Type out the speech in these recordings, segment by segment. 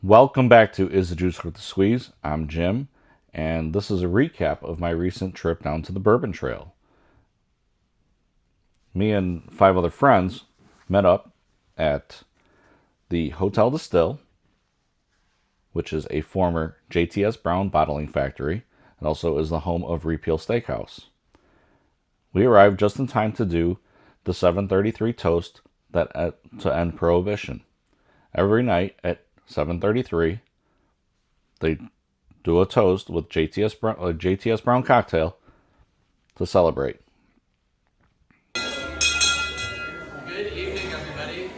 Welcome back to Is the Juice Worth the Squeeze? I'm Jim, and this is a recap of my recent trip down to the Bourbon Trail. Me and 5 other friends met up at the Hotel Distill, which is a former JTS Brown bottling factory and also is the home of Repeal Steakhouse. We arrived just in time to do the 7:33 toast to end Prohibition. Every night at 7:33, they do a toast with JTS Brown cocktail to celebrate. Good evening, everybody.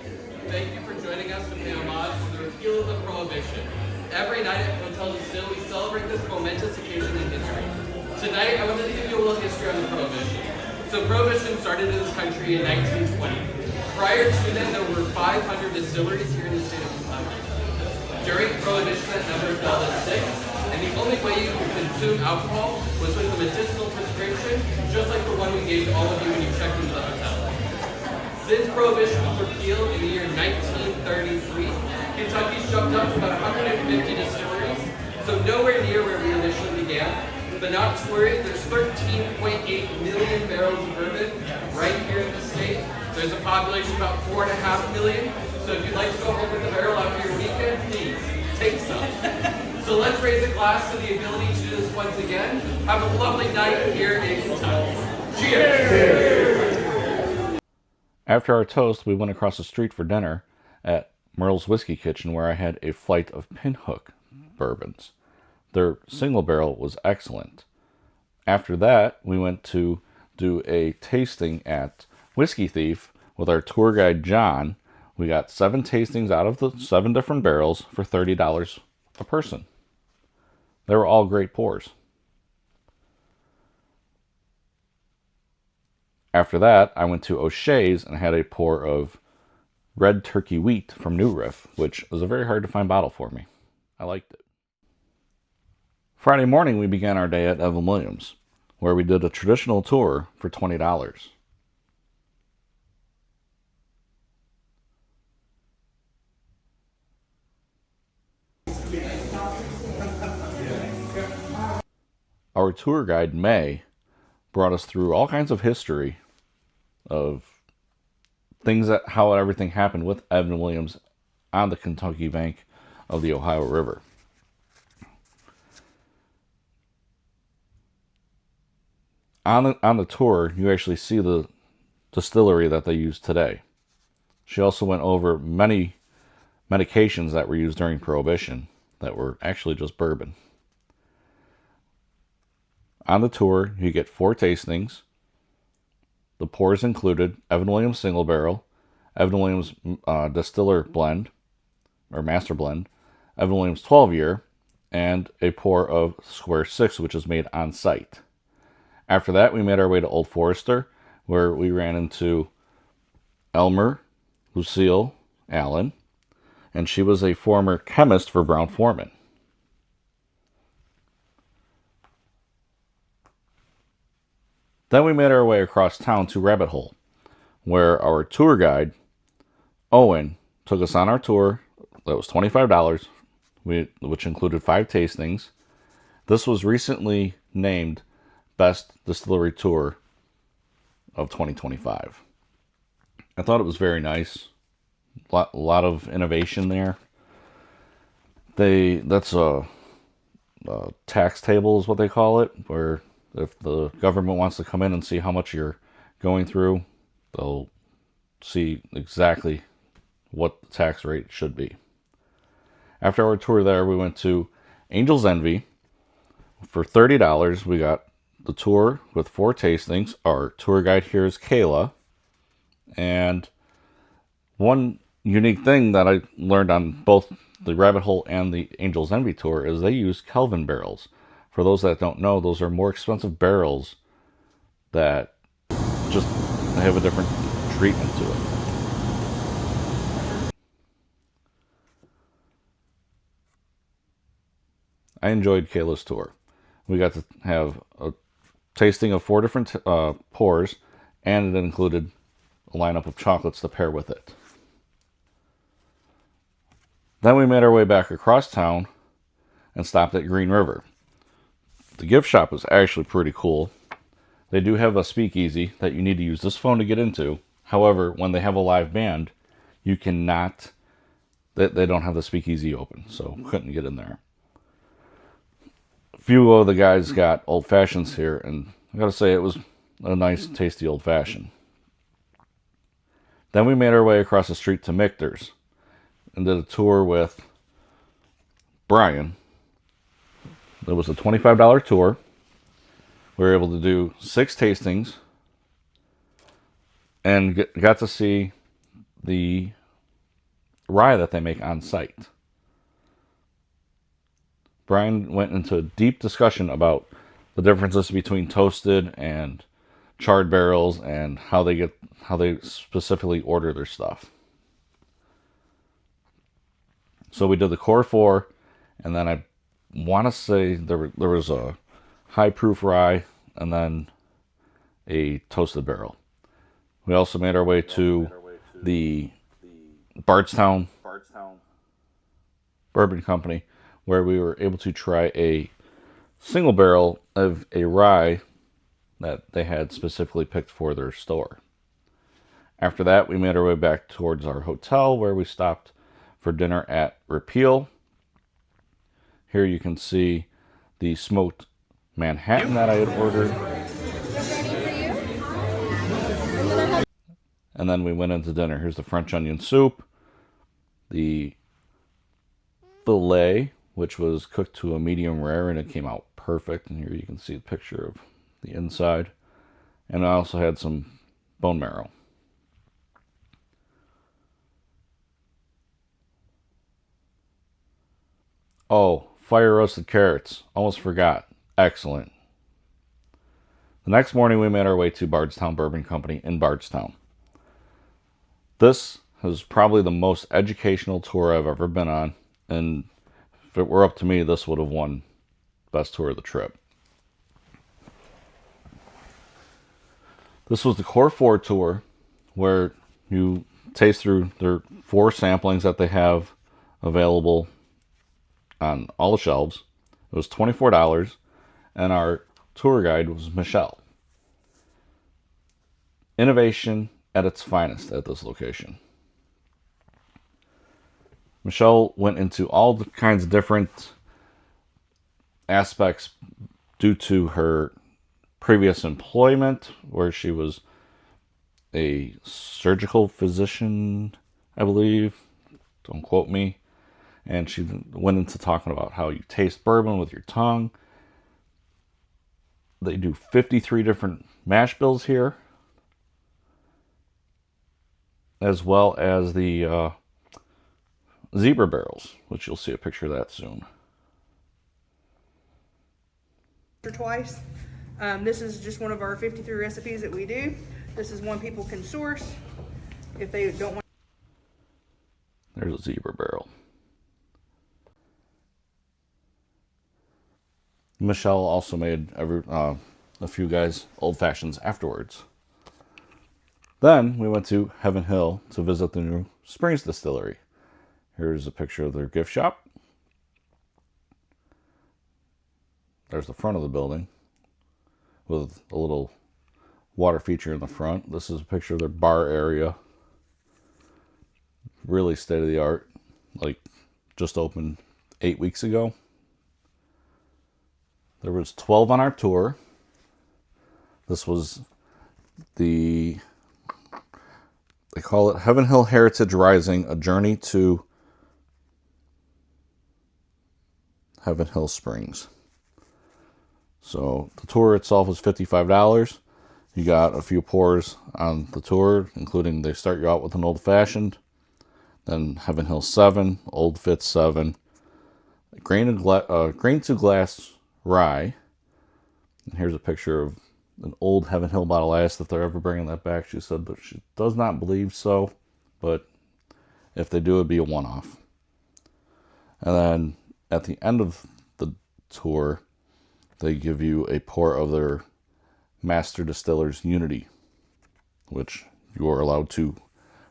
Thank you for joining us to pay homage to the repeal of the Prohibition. Every night at Hotel Distill, we celebrate this momentous occasion in history. Tonight, I wanted to give you a little history on the Prohibition. So Prohibition started in this country in 1920. Prior to then, there were 500 distilleries here in the state of Kentucky. During Prohibition, that number fell to 6, and the only way you could consume alcohol was with a medicinal prescription, just like the one we gave to all of you when you checked into the hotel. Since Prohibition was repealed in the year 1933, Kentucky's jumped up to about 150 distilleries, so nowhere near where we initially began. But not to worry, there's 13.8 million barrels of bourbon right here in the state. There's a population of about 4.5 million, so if you'd like to go home with a barrel after your weekend, please, take some. So let's raise a glass to the ability to do this once again. Have a lovely night here in Kentucky. Cheers! After our toast, we went across the street for dinner at Merle's Whiskey Kitchen, where I had a flight of Pinhook bourbons. Their single barrel was excellent. After that, we went to do a tasting at Whiskey Thief with our tour guide John. We got 7 tastings out of the 7 different barrels for $30 a person. They were all great pours. After that, I went to O'Shea's and had a pour of Red Turkey Wheat from New Riff, which was a very hard to find bottle for me. I liked it. Friday morning, we began our day at Evan Williams, where we did a traditional tour for $20. Our tour guide, May, brought us through all kinds of history of how everything happened with Evan Williams on the Kentucky bank of the Ohio River. On the tour, you actually see the distillery that they use today. She also went over many medications that were used during Prohibition that were actually just bourbon. On the tour, you get 4 tastings. The pours included Evan Williams Single Barrel, Evan Williams Distiller Blend, or Master Blend, Evan Williams 12 Year, and a pour of Square 6, which is made on site. After that, we made our way to Old Forester, where we ran into Elmer Lucille Allen, and she was a former chemist for Brown-Forman. Then we made our way across town to Rabbit Hole, where our tour guide, Owen, took us on our tour. That was $25, which included 5 tastings. This was recently named Best Distillery Tour of 2025. I thought it was very nice. A lot of innovation there. That's a tax table is what they call it, where if the government wants to come in and see how much you're going through, they'll see exactly what the tax rate should be. After our tour there, we went to Angel's Envy. For $30, we got the tour with 4 tastings. Our tour guide here is Kayla. And one unique thing that I learned on both the Rabbit Hole and the Angel's Envy tour is they use Kelvin barrels. For those that don't know, those are more expensive barrels that just have a different treatment to it. I enjoyed Kayla's tour. We got to have a tasting of 4 different pours, and it included a lineup of chocolates to pair with it. Then we made our way back across town and stopped at Green River. The gift shop was actually pretty cool. They do have a speakeasy that you need to use this phone to get into. However, when they have a live band, you cannot, they don't have the speakeasy open, so couldn't get in there. A few of the guys got old fashions here, and I gotta say it was a nice, tasty old fashioned. Then we made our way across the street to Michter's and did a tour with Brian. It was a $25 tour. We were able to do 6 tastings and got to see the rye that they make on site. Brian went into a deep discussion about the differences between toasted and charred barrels and how they specifically order their stuff. So we did the core 4, and then I want to say there was a high proof rye and then a toasted barrel. We also made our way to the Bardstown Bourbon Company, where we were able to try a single barrel of a rye that they had specifically picked for their store. After that, we made our way back towards our hotel, where we stopped for dinner at Repeal. Here you can see the smoked Manhattan that I had ordered. And then we went into dinner. Here's the French onion soup, the filet, which was cooked to a medium rare, and it came out perfect. And here you can see a picture of the inside. And I also had some bone marrow. Oh, fire roasted carrots. Almost forgot. Excellent. The next morning, we made our way to Bardstown Bourbon Company in Bardstown. This was probably the most educational tour I've ever been on, and if it were up to me, this would have won best tour of the trip. This was the Core 4 tour, where you taste through their 4 samplings that they have available on all the shelves. It was $24, and our tour guide was Michelle. Innovation at its finest at this location. Michelle went into all the kinds of different aspects due to her previous employment, where she was a surgical physician, I believe. Don't quote me. And she went into talking about how you taste bourbon with your tongue. They do 53 different mash bills here, as well as the zebra barrels, which you'll see a picture of that soon. Twice. This is just one of our 53 recipes that we do. This is one people can source if they don't want. There's a zebra barrel. Michelle also made a few guys old fashions afterwards. Then we went to Heaven Hill to visit the new Springs distillery. Here's a picture of their gift shop. There's the front of the building with a little water feature in the front. This is a picture of their bar area. Really state of the art. Like, just opened 8 weeks ago. There was 12 on our tour. This was they call it Heaven Hill Heritage Rising, a journey to Heaven Hill Springs. So the tour itself was $55. You got a few pours on the tour, including they start you out with an old fashioned, then Heaven Hill 7, Old Fitz 7, grain to glass rye. And here's a picture of an old Heaven Hill bottle. I asked if they're ever bringing that back. She said that she does not believe so, but if they do, it'd be a one-off. And then at the end of the tour, they give you a pour of their Master Distillers Unity, which you are allowed to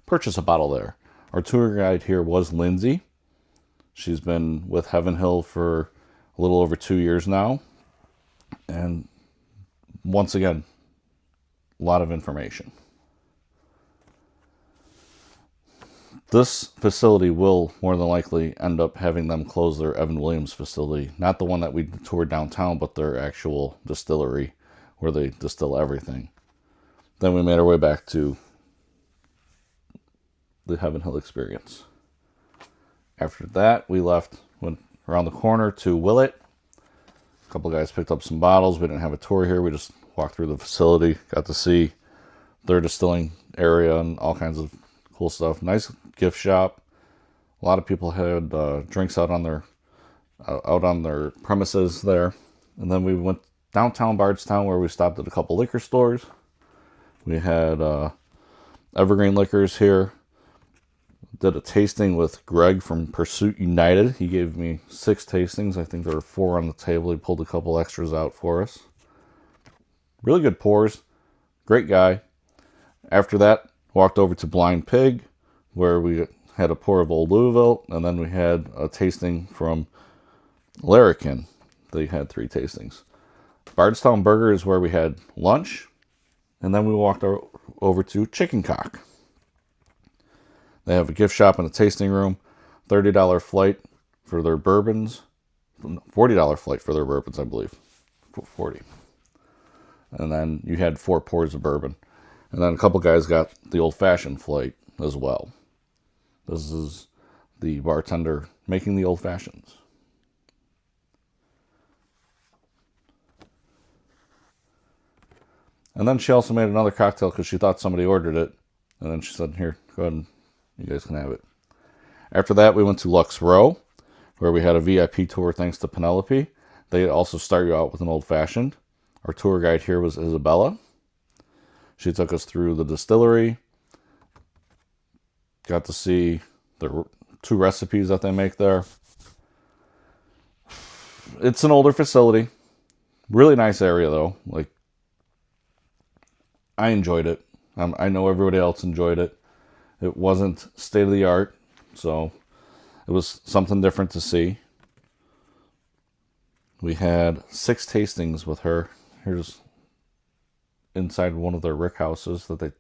purchase a bottle there. Our tour guide here was Lindsay. She's been with Heaven Hill for a little over 2 years now. And once again, a lot of information. This facility will more than likely end up having them close their Evan Williams facility. Not the one that we toured downtown, but their actual distillery where they distill everything. Then we made our way back to the Heaven Hill experience. After that, we went around the corner to Willett. A couple guys picked up some bottles. We didn't have a tour here. We just walked through the facility, got to see their distilling area and all kinds of cool stuff. Nice gift shop. A lot of people had drinks out on their premises there. And then we went downtown Bardstown where we stopped at a couple liquor stores. We had Evergreen Liquors here. Did a tasting with Greg from Pursuit United. He gave me 6 tastings. I think there were 4 on the table. He pulled a couple extras out for us. Really good pours. Great guy. After that, walked over to Blind Pig, where we had a pour of Old Louisville, and then we had a tasting from Larrikin. They had 3 tastings. Bardstown Burger is where we had lunch, and then we walked over to Chicken Cock. They have a gift shop and a tasting room, $30 flight for their bourbons, $40 flight for their bourbons, I believe, 40. And then you had 4 pours of bourbon. And then a couple guys got the old-fashioned flight as well. This is the bartender making the old-fashions. And then she also made another cocktail because she thought somebody ordered it. And then she said, here, go ahead and you guys can have it. After that, we went to Lux Row, where we had a VIP tour thanks to Penelope. They also start you out with an old-fashioned. Our tour guide here was Isabella. She took us through the distillery. Got to see the 2 recipes that they make there. It's an older facility. Really nice area, though. Like, I enjoyed it. I know everybody else enjoyed it. It wasn't state-of-the-art, so it was something different to see. We had 6 tastings with her. Here's inside one of their rick houses that they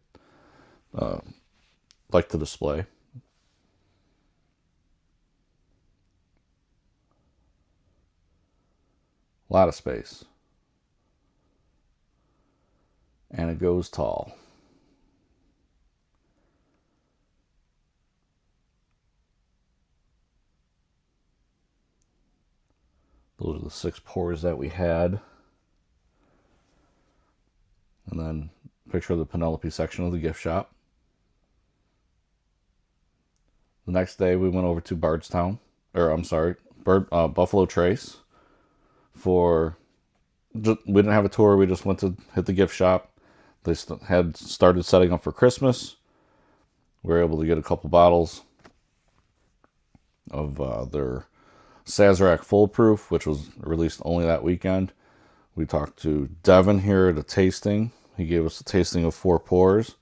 like to display. A lot of space. And it goes tall. Those are the 6 pours that we had. And then picture of the Penelope section of the gift shop. The next day we went over to Buffalo Trace we didn't have a tour. We just went to hit the gift shop. They had started setting up for Christmas. We were able to get a couple bottles of their Sazerac Foolproof, which was released only that weekend. We talked to Devin here at a tasting. He gave us a tasting of 4 pours,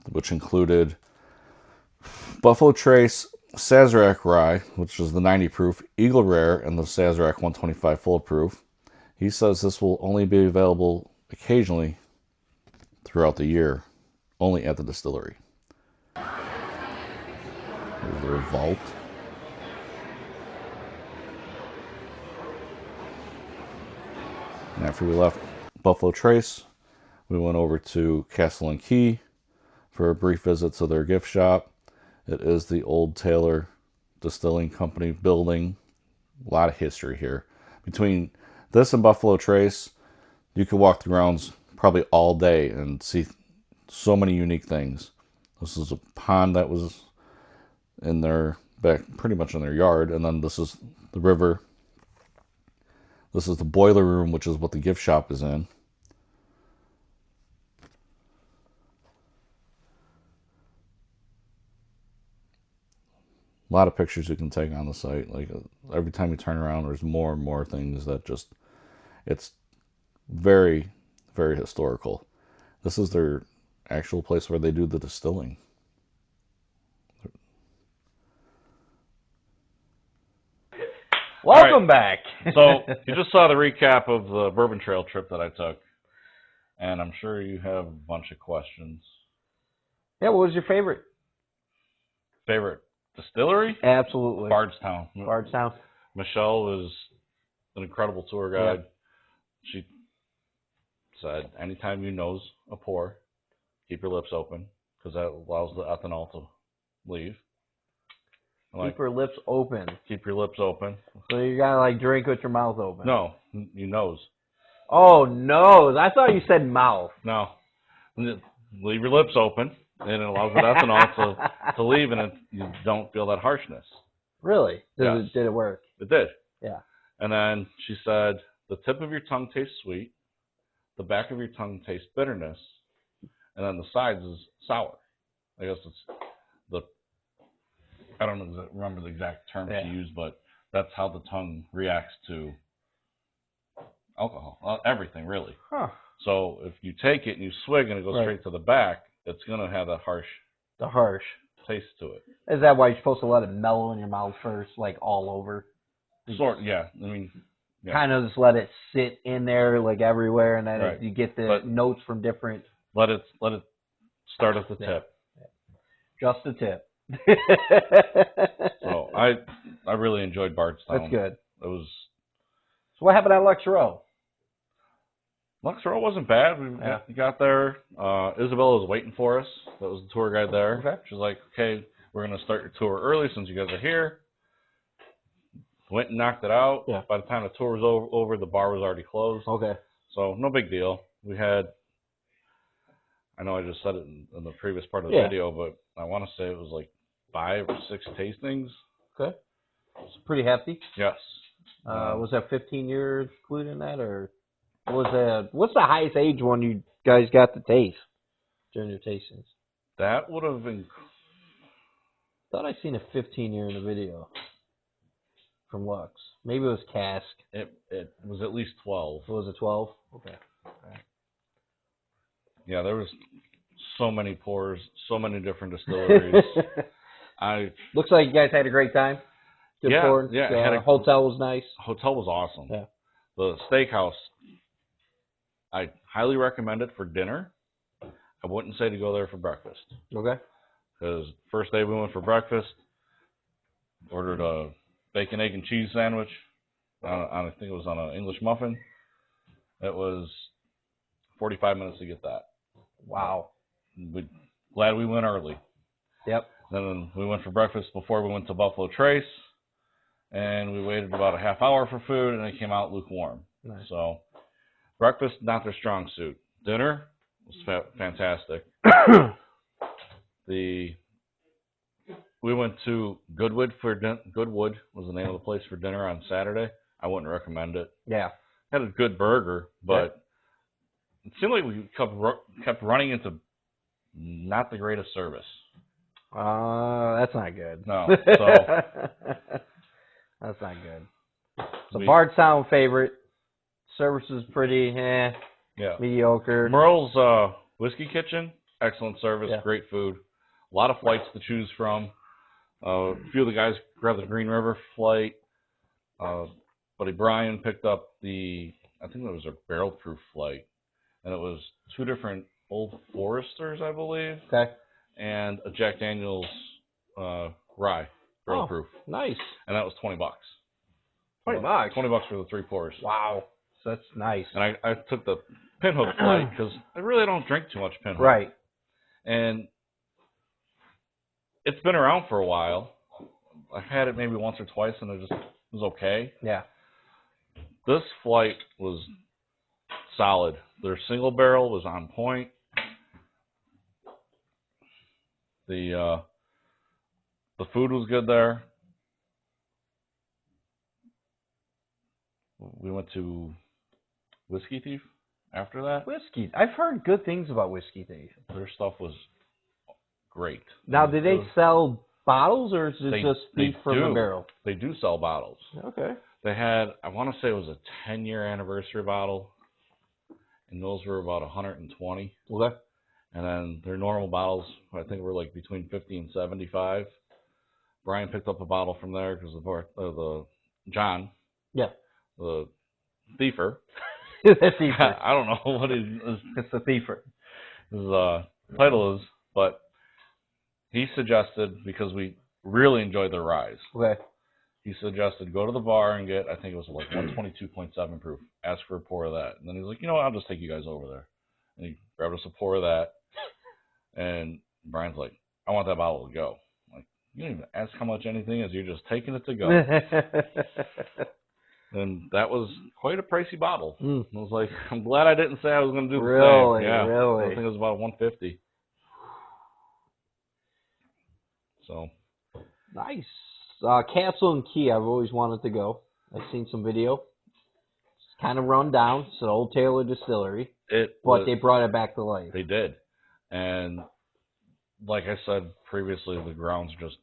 which included Buffalo Trace Sazerac Rye, which is the 90 proof, Eagle Rare, and the Sazerac 125 Foolproof. He says this will only be available occasionally throughout the year, only at the distillery. Here's their vault. And after we left Buffalo Trace, we went over to Castle and Key for a brief visit to their gift shop. It is the Old Taylor Distilling Company building. A lot of history here. Between this and Buffalo Trace, you could walk the grounds probably all day and see so many unique things. This is a pond that was in their back, pretty much in their yard, and then this is the river. This is the boiler room, which is what the gift shop is in. A lot of pictures you can take on the site. Like every time you turn around, there's more and more things that just, it's very, very historical. This is their actual place where they do the distilling. Welcome back. So you just saw the recap of the Bourbon Trail trip that I took, and I'm sure you have a bunch of questions. Yeah, what was your favorite? Favorite distillery? Absolutely. Bardstown. Bardstown. Michelle is an incredible tour guide. Yeah. She said, anytime you nose a pour, keep your lips open, because that allows the ethanol to leave. Keep your lips open. Keep your lips open. So you gotta like drink with your mouth open. No, you nose. Oh, nose. I thought you said mouth. No. Leave your lips open, and it allows the ethanol to leave, and you don't feel that harshness. Really? Yes. Did it work? It did. Yeah. And then she said, the tip of your tongue tastes sweet, the back of your tongue tastes bitterness, and then the sides is sour. I guess it's I don't remember the exact term she used, but that's how the tongue reacts to alcohol. Everything, really. Huh. So if you take it and you swig and it goes straight to the back, it's going to have that harsh taste to it. Is that why you're supposed to let it mellow in your mouth first, like all over? Yeah. I mean, kind of just let it sit in there, like everywhere, and then you get the notes from different. Let it start at the tip. Yeah. Just the tip. So I really enjoyed Bardstown. That's good. It was. So what happened at Luxor? Luxor wasn't bad. We got there. Isabella was waiting for us. That was the tour guide there. Okay. She's like, okay, we're going to start your tour early since you guys are here. Went and knocked it out. Yeah. By the time the tour was over, the bar was already closed. Okay. So no big deal. We had, I know I just said it in the previous part of the video, but I want to say it was like 5 or 6 tastings. Okay. It's pretty hefty. Yes. Was that 15 years included in that, or what's the highest age one you guys got to taste during your tastings? That would have been. Thought I seen a 15-year in the video from Lux. Maybe it was cask. It was at least 12. Was it 12? Okay. Yeah, there was so many pours, so many different distilleries. Looks like you guys had a great time. Good pouring. Yeah. The hotel was nice. Hotel was awesome. Yeah. The steakhouse, I highly recommend it for dinner. I wouldn't say to go there for breakfast. Okay. Because first day we went for breakfast, ordered a bacon, egg, and cheese sandwich. I think it was on an English muffin. It was 45 minutes to get that. Wow. Glad we went early. Yep. Then we went for breakfast before we went to Buffalo Trace, and we waited about a half hour for food, and it came out lukewarm. Nice. So breakfast, not their strong suit. Dinner was fantastic. We went to Goodwood Goodwood was the name of the place for dinner on Saturday. I wouldn't recommend it. Yeah. Had a good burger, but it seemed like we kept running into not the greatest service. That's not good. No. So that's not good. So Bardstown favorite. Service is pretty mediocre. Merle's Whiskey Kitchen, excellent service, Yeah. great food. A lot of flights to choose from. A few of the guys grabbed the Green River flight. Buddy Brian picked up I think it was a barrel proof flight. And it was 2 different Old Foresters, I believe. Okay. And a Jack Daniel's rye, barrel proof. Nice. And that was $20. $20? $20 for the 3 pours. Wow. So that's nice. And I took the Pinhook flight because I really don't drink too much Pinhook. Right. And it's been around for a while. I've had it maybe once or twice, and it just was okay. Yeah. This flight was solid. Their single barrel was on point. The food was good there. We went to Whiskey Thief after that. Whiskey. I've heard good things about Whiskey Thief. Their stuff was great. Now, do they sell bottles, or is it just beef from the barrel? They do sell bottles. Okay. They had, I want to say it was a 10-year anniversary bottle, and those were about 120. Okay. And then their normal bottles, I think, were like between 50 and 75. Brian picked up a bottle from there because the John, Yeah. the thiefer. The thiefer. I don't know what It's the thiefer. his title is, but he suggested, because we really enjoyed the rise, Okay. he suggested go to the bar and get, I think it was like 122.7 proof. Ask for a pour of that. And then he's like, you know what, I'll just take you guys over there. And he grabbed us a pour of that. And Brian's like, I want that bottle to go. I'm like, you don't even ask how much anything is. You're just taking it to go. And that was quite a pricey bottle. Mm. I was like, I'm glad I didn't say I was going to do the Really? same. Yeah, Really? I think it was about 150. So Nice. Castle and Key, I've always wanted to go. I've seen some video. It's kind of run down. It's an old Taylor distillery, but they brought it back to life. They did. And like I said previously, the grounds just,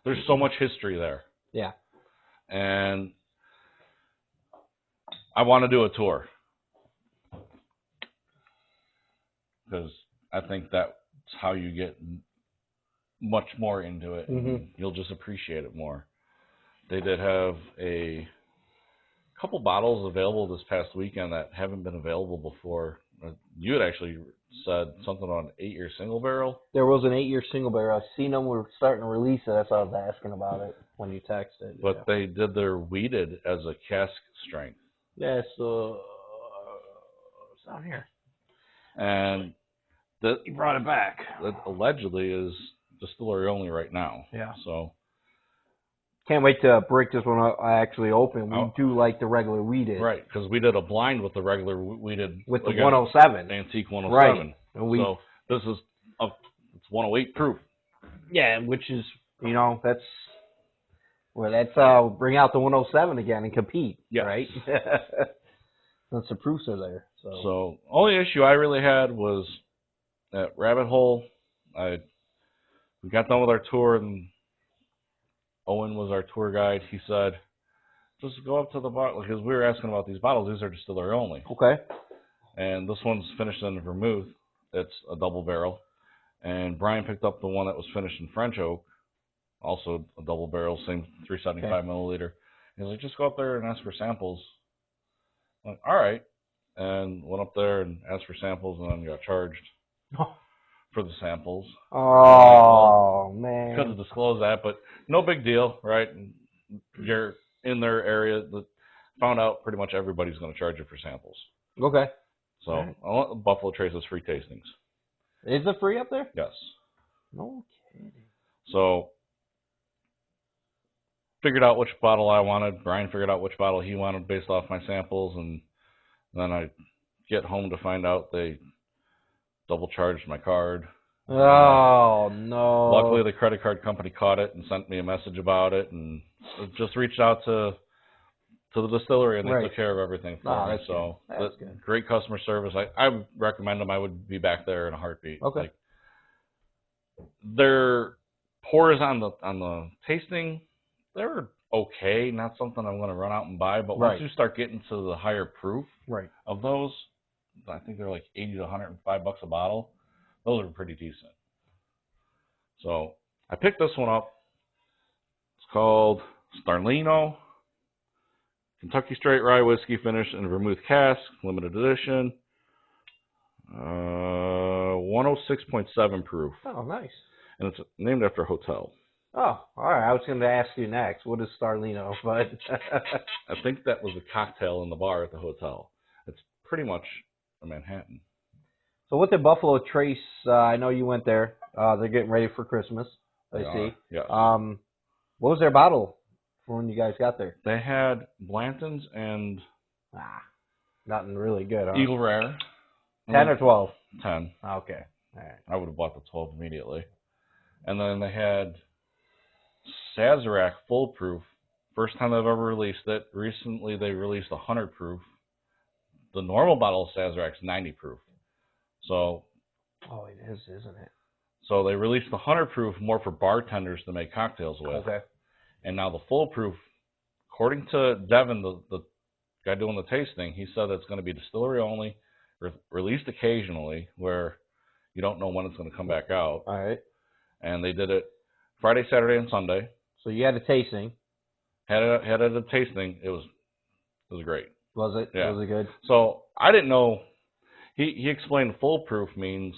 there's so much history there. Yeah. And I want to do a tour. Because I think that's how you get much more into it. And you'll just appreciate it more. They did have a couple bottles available this past weekend that haven't been available before. You had actually said something on 8-year single barrel. There was an 8-year single barrel. I've seen them. We're starting to release it. That's why I was asking about it when you texted. But they did their weeded as a cask strength. Yeah, so it's down here. And that You brought it back. That allegedly is distillery only right now. Yeah. So can't wait to break this one up. I actually open. We do like the regular weeded. Right, because we did a blind with the regular weeded. With the 107. Antique 107. Right. And so this is, it's 108 proof. Yeah, which is, that's bring out the 107 again and compete. Yes. Right? Since the proofs are there. So only issue I really had was at Rabbit Hole. We got done with our tour, and Owen was our tour guide. He said, just go up to the bottle, because we were asking about these bottles. These are distillery only. Okay. And this one's finished in vermouth. It's a double barrel. And Brian picked up the one that was finished in French oak, also a double barrel, same 375 milliliter. He's like, just go up there and ask for samples. I'm like, all right. And went up there and asked for samples, and then got charged for the samples. Oh, man. Couldn't disclose that, but no big deal, right? You're in their area. Found out pretty much everybody's going to charge you for samples. Okay. So Buffalo Trace is free tastings. Is it free up there? Yes. No kidding. So figured out which bottle I wanted. Brian figured out which bottle he wanted based off my samples, and then I get home to find out they double charged my card. Oh, no. Luckily, the credit card company caught it and sent me a message about it, and just reached out to the distillery, and they took care of everything for me. So that's good. Great customer service. I would recommend them. I would be back there in a heartbeat. Okay. Like, their pours on the tasting, they're okay. Not something I'm going to run out and buy, but once you start getting to the higher proof of those, I think they're like $80 to $105 a bottle. Those are pretty decent. So I picked this one up. It's called Starlino Kentucky Straight Rye Whiskey Finish in Vermouth Cask, limited edition. 106.7 proof. Oh, nice. And it's named after a hotel. Oh, all right. I was going to ask you next. What is Starlino? But I think that was a cocktail in the bar at the hotel. It's pretty much a Manhattan. So with the Buffalo Trace, I know you went there. They're getting ready for Christmas, I see. Yeah. What was their bottle for when you guys got there? They had Blanton's and Nothing really good, huh? Eagle Rare. 10 or 12? 10. Okay. All right. I would have bought the 12 immediately. And then they had Sazerac Full Proof. First time they've ever released it. Recently they released 100 proof. The normal bottle of Sazerac's 90 proof. So. Oh, it is, isn't it? So they released the 100 proof more for bartenders to make cocktails with. Okay. And now the full proof, according to Devin, the guy doing the tasting, he said it's going to be distillery only, released occasionally, where you don't know when it's going to come back out. All right. And they did it Friday, Saturday, and Sunday. So you had a tasting. Had it at a tasting. It was great. Was it? Yeah. Was it good? So I didn't know. He explained foolproof means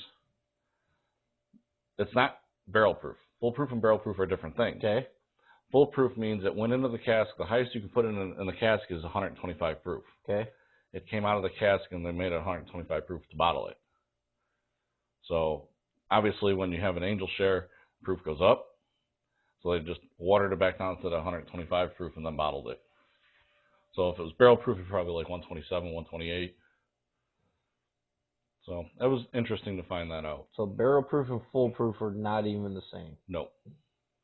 it's not barrel proof. Foolproof and barrel proof are different things. Okay. Foolproof means it went into the cask. The highest you can put in the cask is 125 proof. Okay. It came out of the cask and they made it 125 proof to bottle it. So obviously, when you have an angel share, proof goes up. So they just watered it back down to the 125 proof and then bottled it. So if it was barrel proof, it's probably like 127, 128. So that was interesting to find that out. So barrel proof and foolproof are not even the same. No.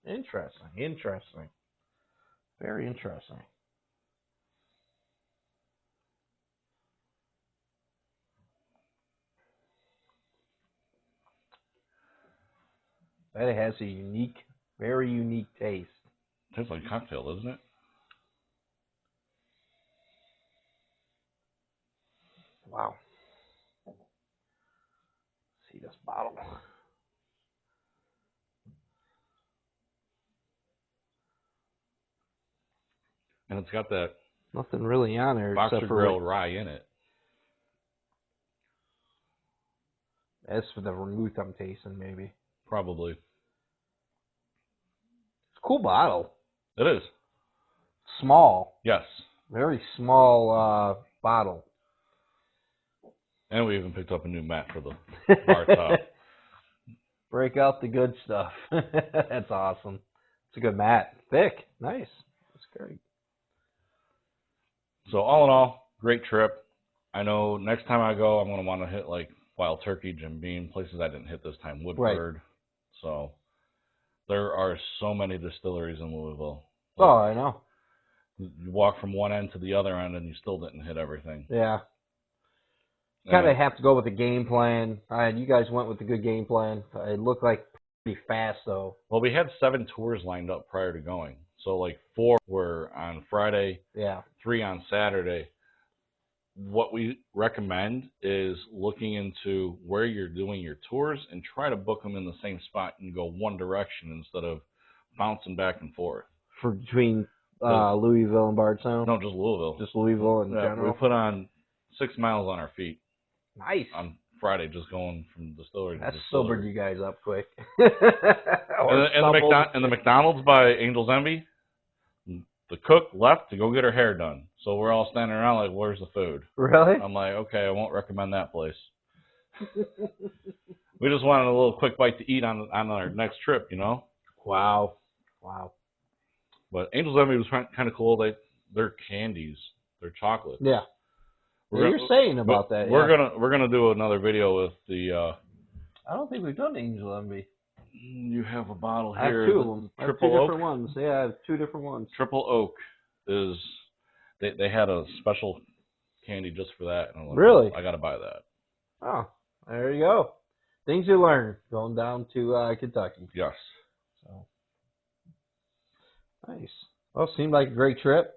Interesting. Interesting. Very interesting. That has a unique, very unique taste. Tastes like a cocktail, doesn't it? Wow. See this bottle. And it's got that Nothing really on there Boxer except Grill for rye in it. as for the vermouth I'm tasting, maybe. Probably. It's a cool bottle. It is. Small. Yes. Very small bottle. And we even picked up a new mat for the bar top. Break out the good stuff. That's awesome. It's a good mat. Thick. Nice. That's great. So all in all, great trip. I know next time I go, I'm going to want to hit like Wild Turkey, Jim Beam, places I didn't hit this time, Woodford. Right. So there are so many distilleries in Louisville. Like, oh, I know. You walk from one end to the other end and you still didn't hit everything. Yeah. Kind of have to go with a game plan. You guys went with a good game plan. It looked like pretty fast, though. Well, we had 7 tours lined up prior to going. So, like, 4 were on Friday, 3 on Saturday. What we recommend is looking into where you're doing your tours and try to book them in the same spot and go one direction instead of bouncing back and forth. For between Louisville and Bardstown? No, just Louisville. Just Louisville in general? We put on 6 miles on our feet. Nice. On Friday, just going from distillery to distillery. That sobered you guys up quick. and the McDonald's by Angel's Envy, the cook left to go get her hair done. So we're all standing around like, where's the food? Really? I'm like, okay, I won't recommend that place. We just wanted a little quick bite to eat on our next trip, you know? Wow. Wow. But Angel's Envy was kind of cool. They're candies. They're chocolate. Yeah. You're saying about that. We're gonna do another video with the. I don't think we've done Angel Envy. You have a bottle here. I have 2 of them. I have 2 different ones. Yeah, I have 2 different ones. Triple Oak is. They had a special candy just for that. And I'm like, really? I gotta buy that. Oh, there you go. Things you learn going down to Kentucky. Yes. So nice. Well, it seemed like a great trip.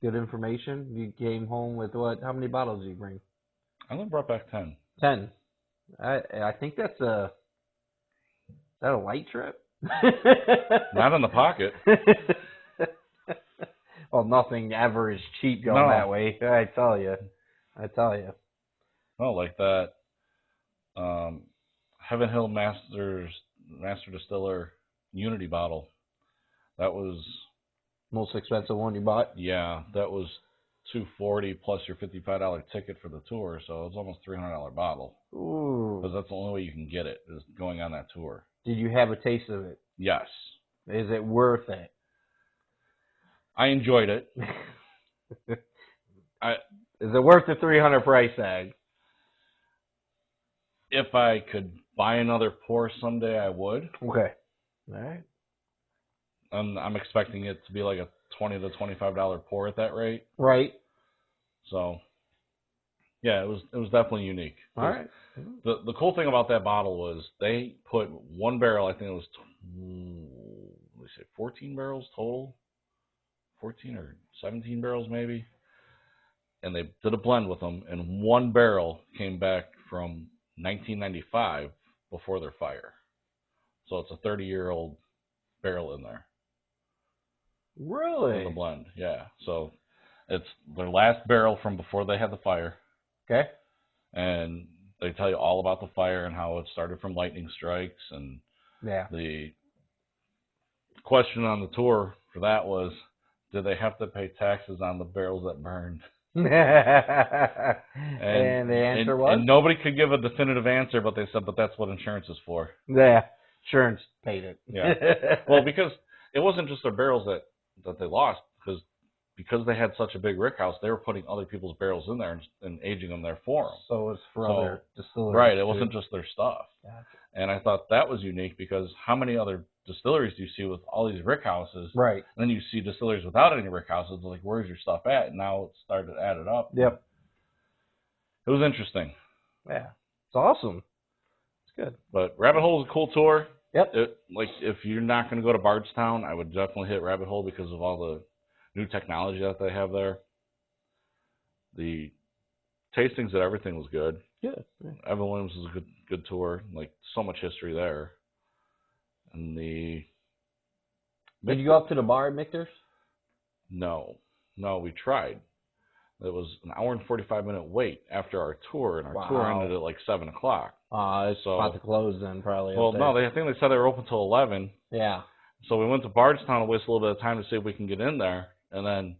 Good information. You came home with what? How many bottles did you bring? I only brought back 10. 10. I think that's a. Is that a light trip? Not in the pocket. Well, nothing ever is cheap going that way. I tell you. Oh, like that. Heaven Hill Master Distiller Unity bottle. That was most expensive one you bought? Yeah, that was $240 plus your $55 ticket for the tour, so it was almost $300 bottle. Ooh. Because that's the only way you can get it, is going on that tour. Did you have a taste of it? Yes. Is it worth it? I enjoyed it. Is it worth the $300 price tag? If I could buy another pour someday, I would. Okay. All right. And I'm expecting it to be like a $20 to $25 pour at that rate. Right. So, yeah, it was definitely unique. All right. The cool thing about that bottle was they put one barrel. I think it was 14 barrels total, 14 or 17 barrels maybe, and they did a blend with them. And one barrel came back from 1995 before their fire, so it's a 30-year-old barrel in there. Really? in the blend. Yeah. So it's their last barrel from before they had the fire, Okay. and they tell you all about the fire and how it started from lightning strikes. And Yeah. the question on the tour for that was, did they have to pay taxes on the barrels that burned? And the answer was? And nobody could give a definitive answer, but they said, but that's what insurance is for. Yeah. Insurance paid it. Yeah. Well, because it wasn't just their barrels that they lost, because they had such a big rick house, they were putting other people's barrels in there and aging them there for them. So it's for other distilleries. Right. It wasn't just their stuff. Gotcha. And I thought that was unique because how many other distilleries do you see with all these rick houses? Right. And then you see distilleries without any rick houses. Like, where's your stuff at? And now it's started to add it up. Yep. It was interesting. Yeah. It's awesome. It's good. But Rabbit Hole is a cool tour. Yep. Like, if you're not going to go to Bardstown, I would definitely hit Rabbit Hole because of all the new technology that they have there. The tastings and everything was good. Good. Evan Williams was a good tour. Like, so much history there. And Did you go up to the bar at Michter's? No, we tried. It was an hour and 45-minute wait after our tour, and our tour ended at like 7 o'clock. It's about to close then, probably. Well, no, I think they said they were open till 11. Yeah. So we went to Bardstown to waste a little bit of time to see if we can get in there, and then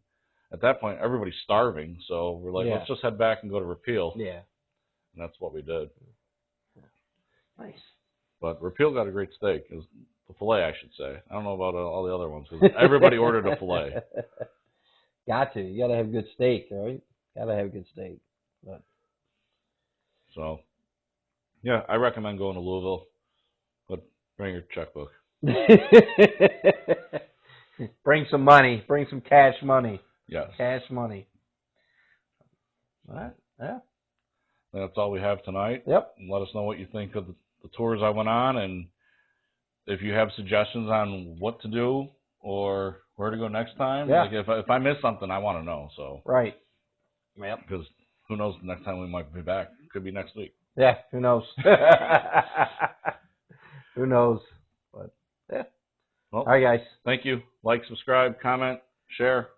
at that point, everybody's starving, so we're like, let's just head back and go to Repeal. Yeah. And that's what we did. Nice. But Repeal got a great steak. It was the filet, I should say. I don't know about all the other ones, because everybody ordered a filet. Got to. You got to have good steak, right? Got to have good steak. But. So, yeah, I recommend going to Louisville, but bring your checkbook. Bring some money. Bring some cash money. Yes. Cash money. All right. Yeah. That's all we have tonight. Yep. And let us know what you think of the tours I went on, and if you have suggestions on what to do or where to go next time. Yeah. Like if I miss something, I want to know. So. Right. Yep. Because who knows, the next time we might be back. Could be next week. Yeah. Who knows? Who knows? But yeah. Well, all right, guys. Thank you. Like, subscribe, comment, share.